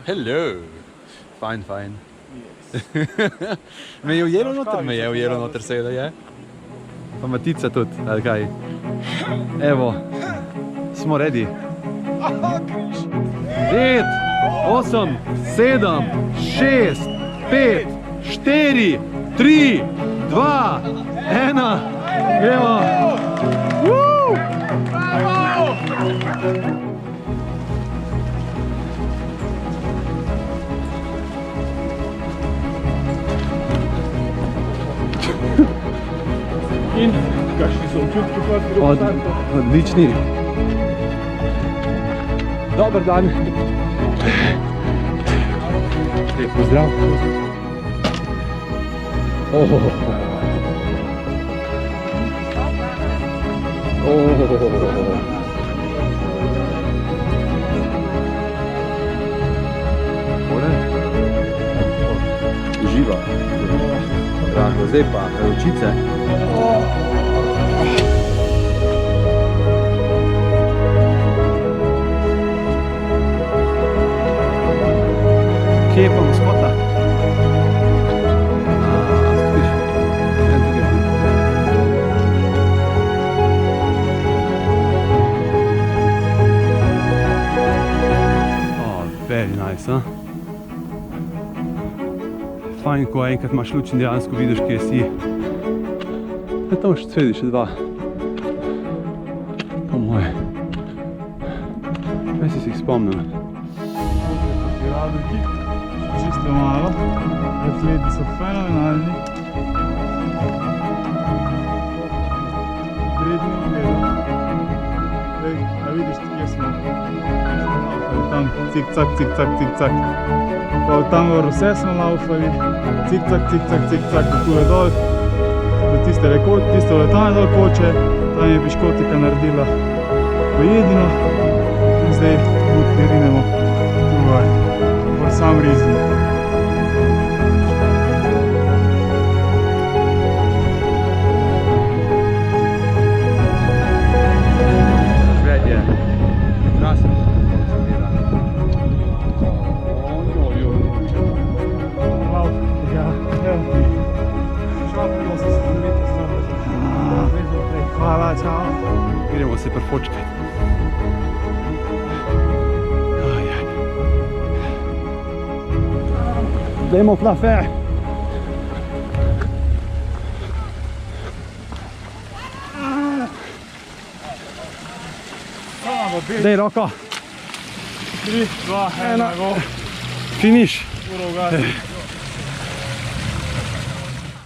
Hello. Fajn, fajn. Me je ujelo noter? Me je ujelo noter, seveda je. Pa Matica tudi, ali kaj? Evo, smo ready. 9, 8, 7, 6, 5, 4, 3, 2, 1, gremo! In kakšni so občutki po triumfantu? Odlični. Dober dan. Lep pozdrav. Uživa. Rahlo, zdaj pa ročice. Kje je pa gospoda? Stopiš? En tukaj. Very nice, huh? Fajn, ko enkrat imaš luč in dejansko vidiš, kje si. Tam še cvedi, še dva. Po moje. Kaj si jih spomnil? Radovki, čisto malo. Razgledi so fenomenalni. Vredni ogleda. A vidiš, kje smo? Tam cik-cak, cik-cak, cik-cak. Pa od tam gor vse smo laufali. Cik-cak, cik-cak, cik-cak, do tule dol. Do tiste letane dol koče. Tam je Piškotika naredila pojedino. In zdaj butni rinemo tukaj. Po sam rizno. Svet je krasen. Hvala, čau. Gremo se prefočkati. Dajmo flafe. Daj roko. 3, 2, 1, go. Finiš. Uro ugasi.